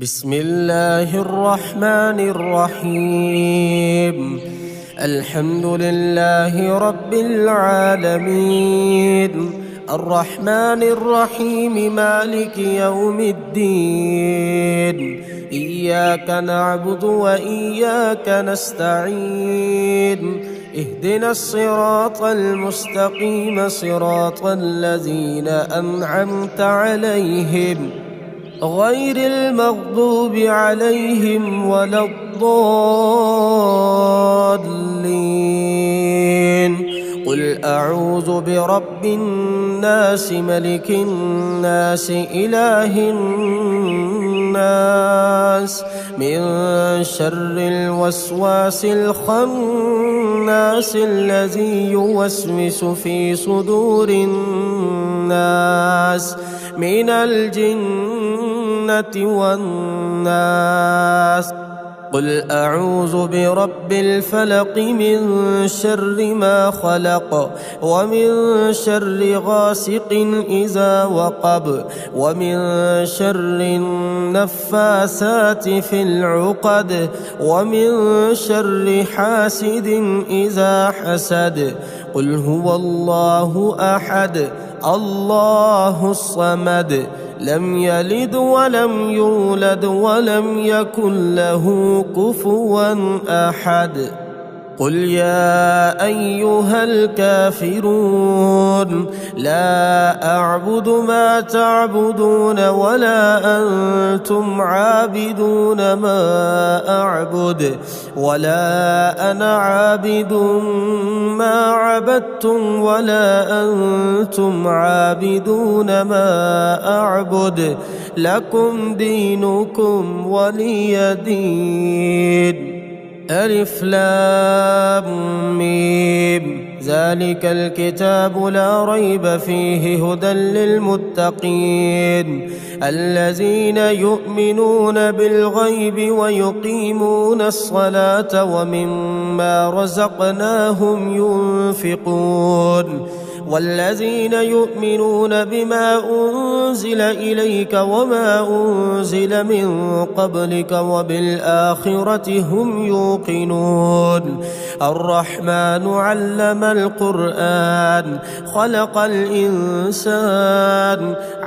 بسم الله الرحمن الرحيم. الحمد لله رب العالمين، الرحمن الرحيم، مالك يوم الدين. إياك نعبد وإياك نستعين، اهدنا الصراط المستقيم، صراط الذين أنعمت عليهم غير المغضوب عليهم ولا الضالين. قل أعوذ برب الناس، ملك الناس، إله الناس، من شر الوسواس الخناس الذي يوسوس في صدور الناس من الجنة والناس. قل أعوذ برب الفلق، من شر ما خلق، ومن شر غاسق إذا وقب، ومن شر النفاثات في العقد، ومن شر حاسد إذا حسد. قل هو الله أحد، الله الصمد، لم يلد ولم يولد ولم يكن له كفوا أحد. قل يا أيها الكافرون، لا أعبد ما تعبدون ولا أنتم عابدون ما أعبد، ولا أنا عابد ما عبدتم ولا أنتم عابدون ما أعبد، لكم دينكم ولي دين. ألف لام ميم، ذلك الكتاب لا ريب فيه، هدى للمتقين الذين يؤمنون بالغيب ويقيمون الصلاة ومما رزقناهم ينفقون، والذين يؤمنون بما أنزل إليك وما أنزل من قبلك وبالآخرة هم يوقنون. الرحمن علم القرآن، خلق الإنسان،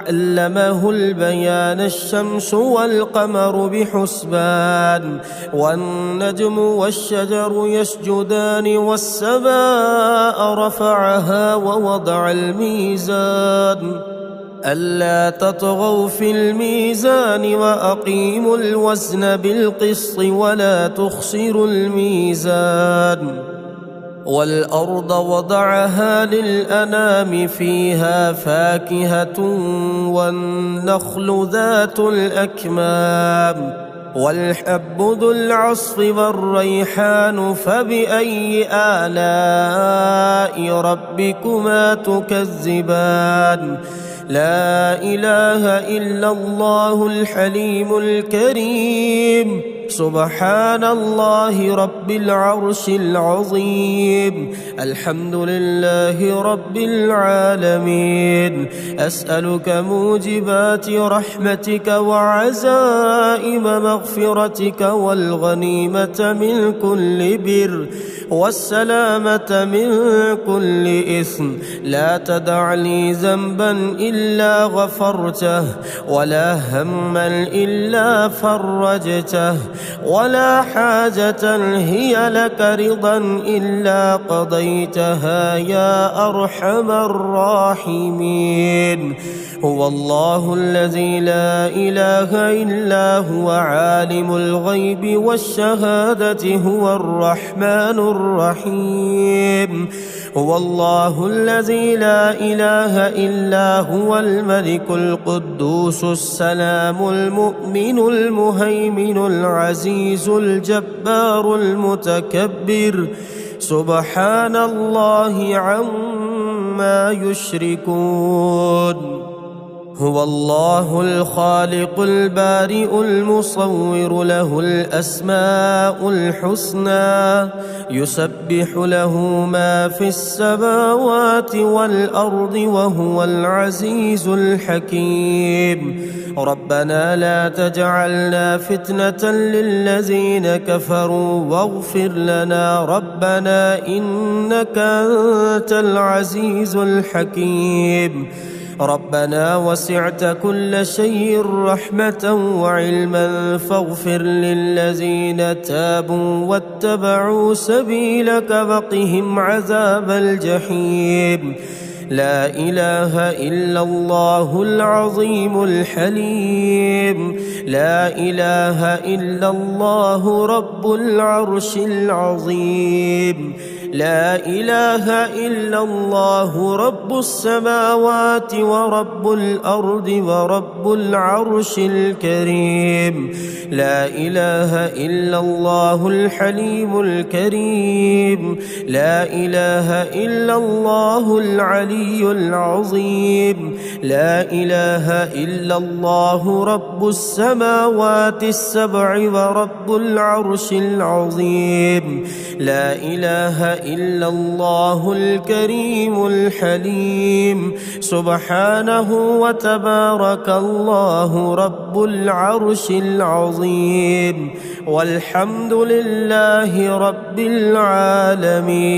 علمه البيان. الشمس والقمر بحسبان، والنجم والشجر يسجدان، والسماء رفعها ووضع الميزان ألا تطغوا في الميزان، وأقيموا الوزن بالقسط ولا تخسروا الميزان. والأرض وضعها للأنام، فيها فاكهة والنخل ذات الأكمام، والحب ذو العصف والريحان. فبأي آلاء ربكما تكذبان؟ لا إله إلا الله الحليم الكريم، سبحان الله رب العرش العظيم. الحمد لله رب العالمين. أسألك موجبات رحمتك وعزائم مغفرتك، والغنيمة من كل بر، والسلامة من كل إثم. لا تدع لي ذنبا إلا غفرته، ولا هما إلا فرجته، ولا حاجة هي لك رضا إلا قضيتها يا أرحم الراحمين. هو الله الذي لا إله إلا هو، عالم الغيب والشهادة، هو الرحمن الرحيم. هو الله الذي لا إله إلا هو، الملك القدوس السلام المؤمن المهيمن العزيز الجبار المتكبر، سبحان الله عما يشركون. هو الله الخالق البارئ المصور له الأسماء الحسنى يسبح له ما في السماوات والأرض وهو العزيز الحكيم ربنا لا تجعلنا فتنة للذين كفروا واغفر لنا ربنا إنك أنت العزيز الحكيم ربنا وسعت كل شيء رحمة وعلما فاغفر للذين تابوا واتبعوا سبيلك وقهم عذاب الجحيم لا إله إلا الله العظيم الحليم لا إله إلا الله رب العرش العظيم لا إله إلا الله رب السماوات ورب الأرض ورب العرش الكريم لا إله إلا الله الحليم الكريم لا إله إلا الله العلي العظيم لا إله إلا الله رب السماوات السبع ورب العرش العظيم لا إله إلا الله الكريم الحليم سبحانه وتبارك الله رب العرش العظيم والحمد لله رب العالمين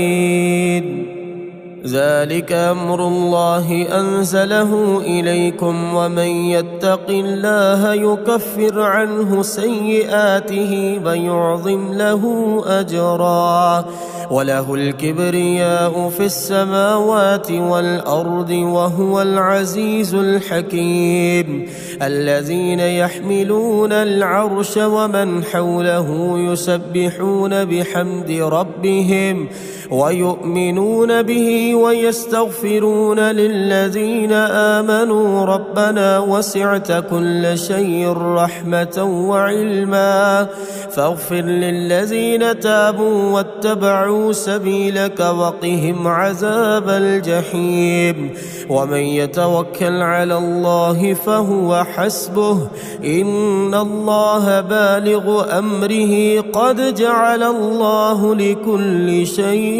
ذلك أمر الله أنزله إليكم ومن يتق الله يكفر عنه سيئاته ويعظم له أجرا وله الكبرياء في السماوات والأرض وهو العزيز الحكيم الذين يحملون العرش ومن حوله يسبحون بحمد ربهم ويؤمنون به ويستغفرون للذين آمنوا ربنا وسعت كل شيء رحمة وعلما فاغفر للذين تابوا واتبعوا سبيلك وقهم عذاب الجحيم ومن يتوكل على الله فهو حسبه إن الله بالغ أمره قد جعل الله لكل شيء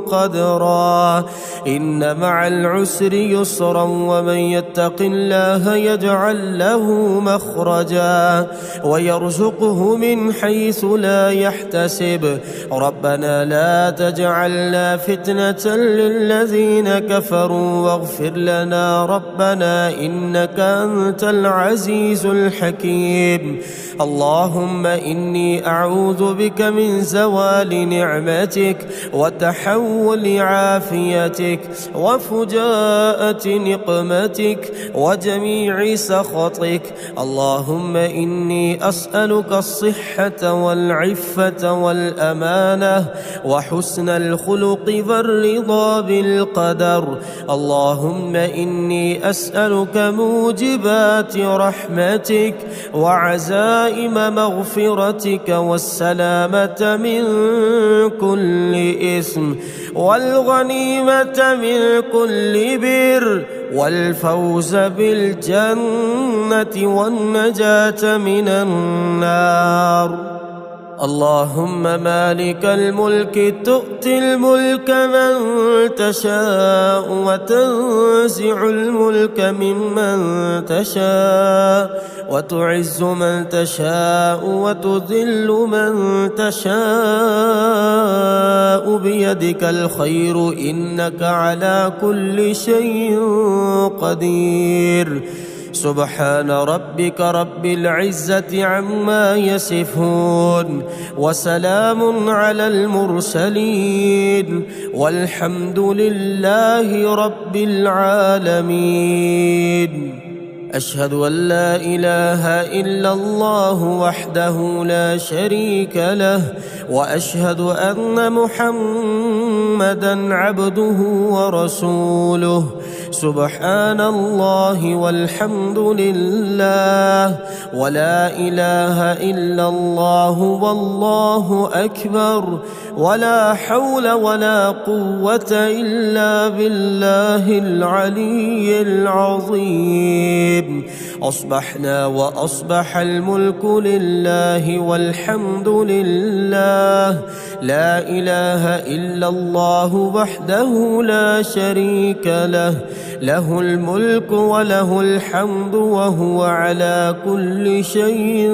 قدرا إن مع العسر يسرا ومن يتق الله يجعل له مخرجا ويرزقه من حيث لا يحتسب ربنا لا تجعلنا فتنة للذين كفروا واغفر لنا ربنا إنك أنت العزيز الحكيم اللهم إني أعوذ بك من زوال نعمتك وتحول عافيتك وفجاءة نقمتك وجميع سخطك اللهم إني أسألك الصحة والعفة والأمانة وحسن الخلق والرضا بالقدر اللهم إني أسألك موجبات رحمتك وعزائم مغفرتك والسلامة من كل إثم والغنيمة من كل بر والفوز بالجنة والنجاة من النار اللهم مالك الملك تؤتي الملك من تشاء وتنزع الملك ممن تشاء وتعز من تشاء وتذل من تشاء بيدك الخير إنك على كل شيء قدير سبحان ربك رب العزة عما يصفون وسلام على المرسلين والحمد لله رب العالمين أشهد أن لا إله إلا الله وحده لا شريك له، وأشهد أن محمدًا عبده ورسوله. سبحان الله والحمد لله ولا إله إلا الله والله أكبر، ولا حول ولا قوة إلا بالله العلي العظيم. أصبحنا وأصبح الملك لله والحمد لله، لا إله إلا الله وحده لا شريك له، له الملك وله الحمد وهو على كل شيء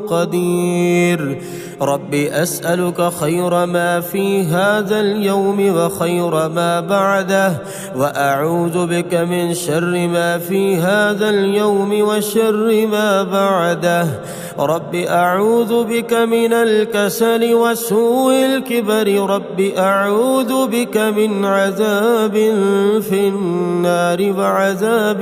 قدير. رب أسألك خير ما في هذا اليوم وخير ما بعده، وأعوذ بك من شر ما في هذا اليوم وشر ما بعده. رب أعوذ بك من الكسل وسوء الكبر، رب أعوذ بك من عذاب في النار وعذاب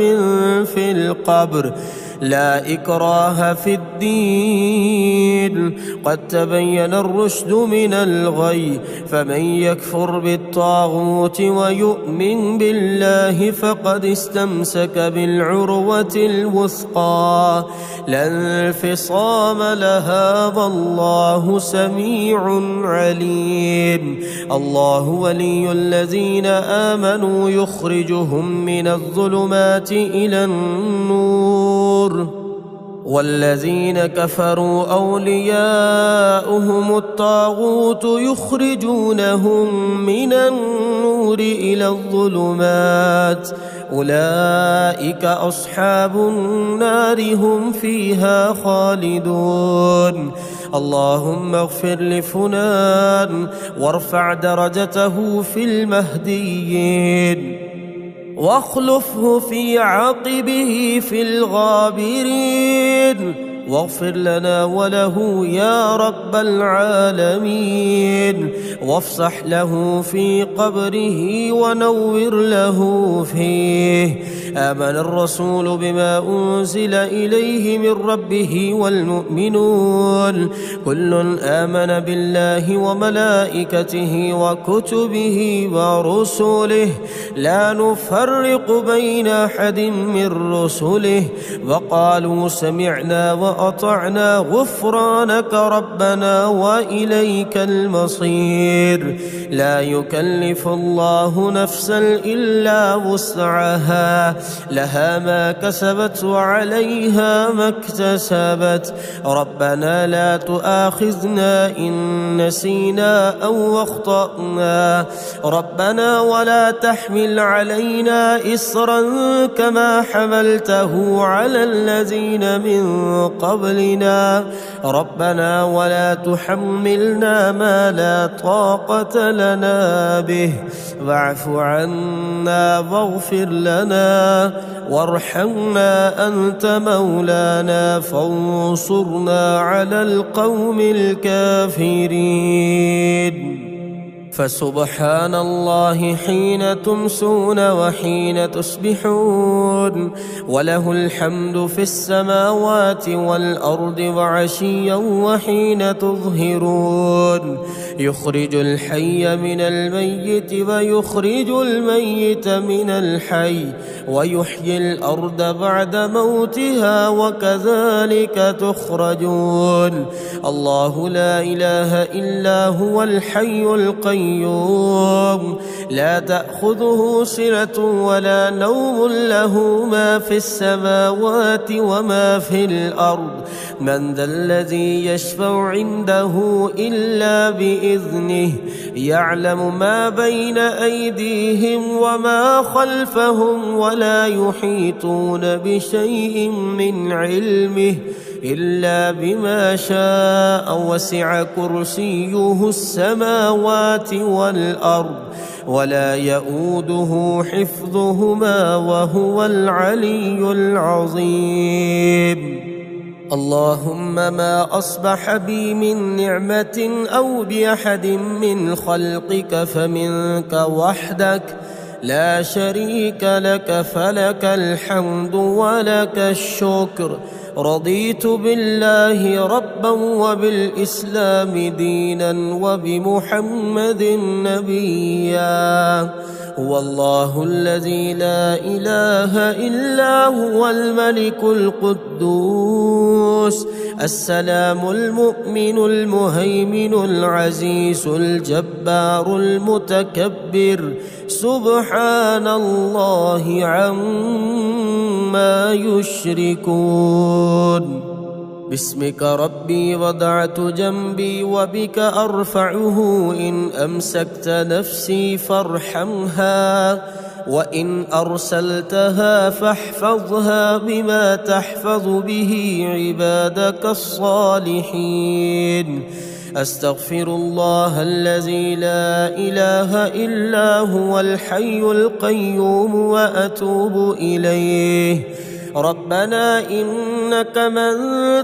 في القبر. لا إكراه في الدين، قد تبين الرشد من الغي، فمن يكفر بالطاغوت ويؤمن بالله فقد استمسك بالعروة الوثقى لا انفصام لها، والله سميع عليم. الله ولي الذين آمنوا يخرجهم من الظلمات إلى النور، والذين كفروا أولياؤهم الطاغوت يخرجونهم من النور إلى الظلمات، أولئك أصحاب النار هم فيها خالدون. اللهم اغفر لفلان وارفع درجته في المهديين، واخلفه في عقبه في الغابرين، واغفر لنا وله يا رب العالمين، وافسح له في قبره ونور له فيه. آمن الرسول بما أنزل إليه من ربه والمؤمنون كل آمن بالله وملائكته وكتبه ورسله لا نفرق بين أحد من رسله، وقالوا سمعنا وأطعنا غفرانك ربنا وإليك المصير. لا يكلف الله نفسا إلا وسعها، لها ما كسبت وعليها ما اكتسبت. ربنا لا تؤاخذنا إن نسينا أو أخطأنا، ربنا ولا تحمل علينا إصرا كما حملته على الذين من قبلنا، ربنا ولا تحملنا ما لا طاقة لنا به، واعف عنا واغفر لنا وارحمنا أنت مولانا فانصرنا على القوم الكافرين. فسبحان الله حين تمسون وحين تصبحون، وله الحمد في السماوات والأرض وعشيا وحين تظهرون. يخرج الحي من الميت ويخرج الميت من الحي، ويحيي الأرض بعد موتها وكذلك تخرجون. الله لا إله إلا هو الحي القيوم لا تأخذه سنة ولا نوم، له ما في السماوات وما في الأرض. من ذا الذي يشفع عنده إلا بإذنه، يعلم ما بين أيديهم وما خلفهم ولا يحيطون بشيء من علمه إلا بما شاء، وسع كرسيه السماوات والأرض ولا يؤوده حفظهما وهو العلي العظيم. اللهم ما أصبح بي من نعمة أو بأحد من خلقك فمنك وحدك، لا شريك لك فلك الحمد ولك الشكر. رضيت بالله ربا وبالإسلام دينا وبمحمد نبيا. هو الله الذي لا إله إلا هو الملك القدوس السلام المؤمن المهيمن العزيز الجبار المتكبر. سبحان الله عما يشركون. باسمك ربي وضعت جنبي وبك أرفعه. إن أمسكت نفسي فارحمها وإن أرسلتها فاحفظها بما تحفظ به عبادك الصالحين. أستغفر الله الذي لا إله إلا هو الحي القيوم وأتوب إليه. ربنا إنك من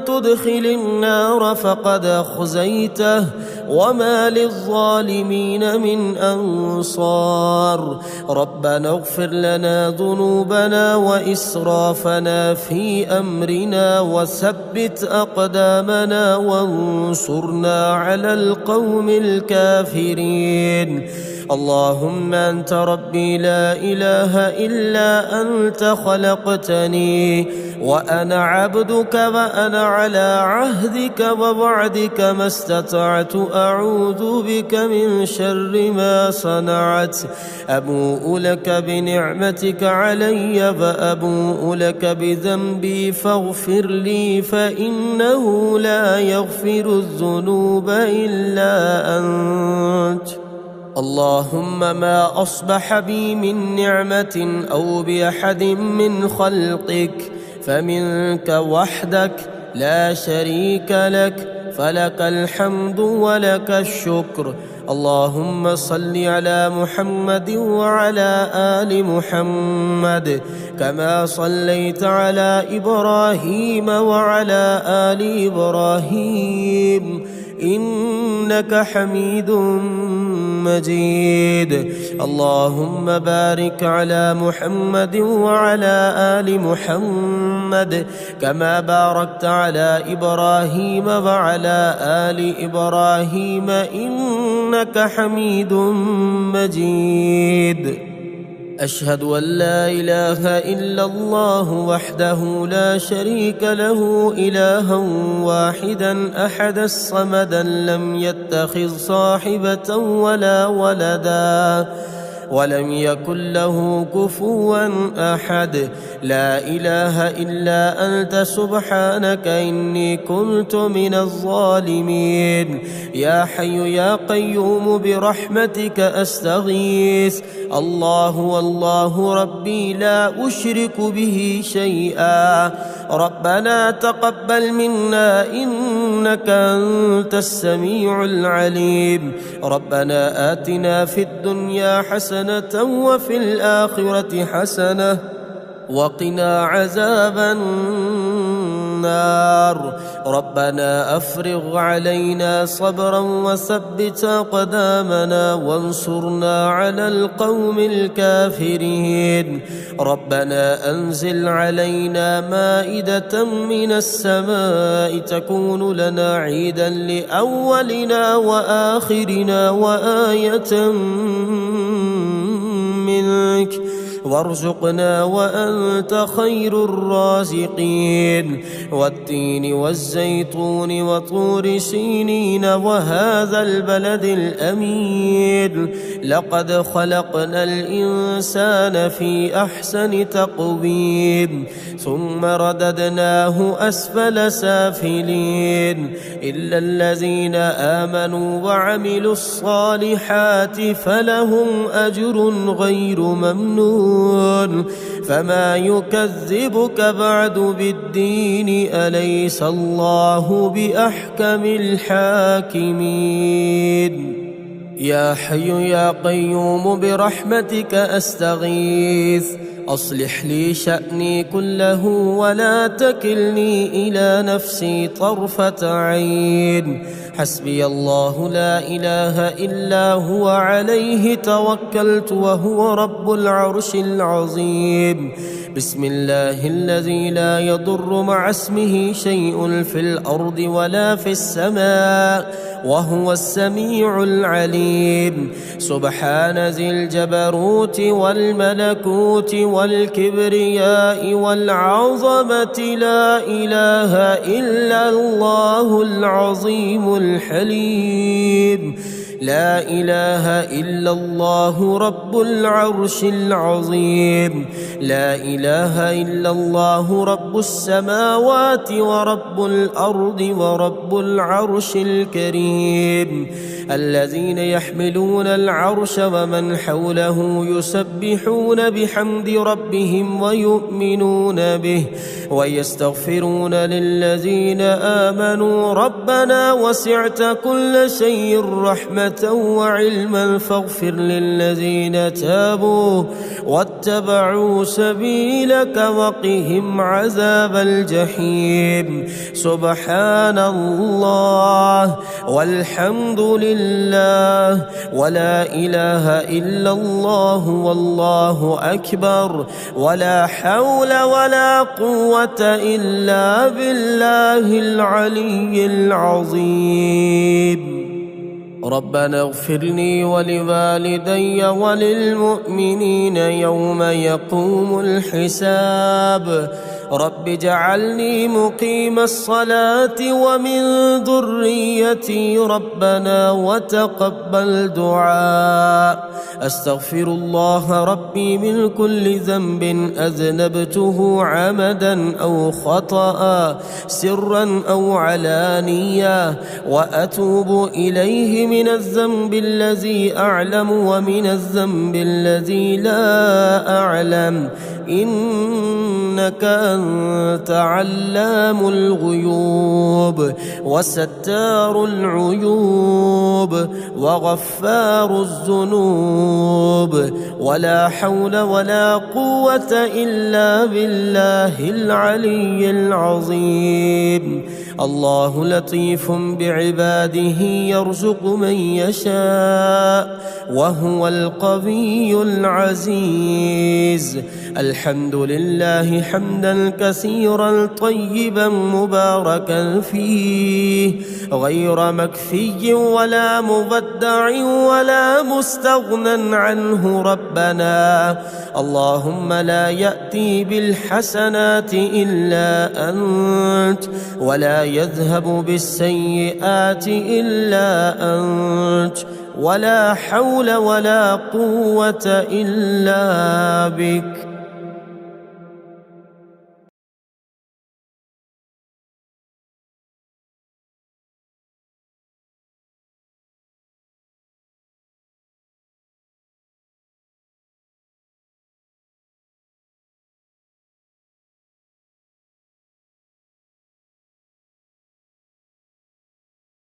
تدخل النار فقد أخزيته وما للظالمين من أنصار. ربنا اغفر لنا ذنوبنا وإسرافنا في أمرنا وثبت أقدامنا وانصرنا على القوم الكافرين. اللهم أنت ربي لا إله إلا أنت خلقتني وأنا عبدك وأنا على عهدك ووعدك ما استطعت. أعوذ بك من شر ما صنعت. أبوء لك بنعمتك علي وأبوء لك بذنبي فاغفر لي فإنه لا يغفر الذنوب إلا أنت. اللهم ما أصبح بي من نعمة أو بأحد من خلقك فمنك وحدك لا شريك لك فلك الحمد ولك الشكر. اللهم صل على محمد وعلى آل محمد كما صليت على إبراهيم وعلى آل إبراهيم إنك حميد مجيد. اللهم بارك على محمد وعلى آل محمد كما باركت على إبراهيم وعلى آل إبراهيم إنك حميد مجيد. أشهد أن لا إله إلا الله وحده لا شريك له إلها واحدا أحدا صمدا لم يتخذ صاحبة ولا ولدا ولم يكن له كفوا أحد. لا إله إلا أنت سبحانك إني كنت من الظالمين. يا حي يا قيوم برحمتك أستغيث. الله والله ربي لا أشرك به شيئا. ربنا تقبل منا إنك أنت السميع العليم. ربنا آتنا في الدنيا حسنة وفي الآخرة حسنة وقنا عذاب النار. ربنا أفرغ علينا صبرا وثبت أقدامنا وانصرنا على القوم الكافرين. ربنا أنزل علينا مائدة من السماء تكون لنا عيدا لأولنا وآخرنا وآية منك وارزقنا وأنت خير الرازقين. والتين والزيتون وطور سينين وهذا البلد الأمين. لقد خلقنا الإنسان في أحسن تقويم ثم رددناه أسفل سافلين إلا الذين آمنوا وعملوا الصالحات فلهم أجر غير ممنون. فما يكذبك بعد بالدين أليس الله بأحكم الحاكمين. يا حي يا قيوم برحمتك أستغيث. أصلح لي شأني كله ولا تكلني إلى نفسي طرفة عين. حسبي الله لا إله إلا هو عليه توكلت وهو رب العرش العظيم. بسم الله الذي لا يضر مع اسمه شيء في الأرض ولا في السماء وهو السميع العليم. سبحان ذي الجبروت والملكوت والكبرياء والعظمة لا إله إلا الله العظيم الحليم. لا إله إلا الله رب العرش العظيم. لا إله إلا الله رب السماوات ورب الأرض ورب العرش الكريم. الذين يحملون العرش ومن حوله يسبحون بحمد ربهم ويؤمنون به ويستغفرون للذين آمنوا ربنا وسعت كل شيء رحمة وعلما فاغفر للذين تابوا واتبعوا سبيلك وقهم عذاب الجحيم. سبحان الله والحمد لله ولا إله إلا الله والله أكبر ولا حول ولا قوة إلا بالله العلي العظيم. ربنا اغفر لي ولوالدي وللمؤمنين يوم يقوم الحساب. رب اجعلني مقيم الصلاة ومن ذريتي ربنا وتقبل دعاء. أستغفر الله ربي من كل ذنب أذنبته عمدا أو خطأ سرا أو علانية وأتوب إليه من الذنب الذي أعلم ومن الذنب الذي لا أعلم إنك أنت علام الغيوب وستار العيوب وغفار الذنوب ولا حول ولا قوة إلا بالله العلي العظيم. الله لطيف بعباده يرزق من يشاء وهو القوي العزيز. الحمد لله حمدا كثيرا طيبا مباركا فيه غير مكفي ولا مبدع ولا مستغنى عنه ربنا. اللهم لا يأتي بالحسنات إلا أنت ولا يذهب بالسيئات إلا أنت ولا حول ولا قوة إلا بك.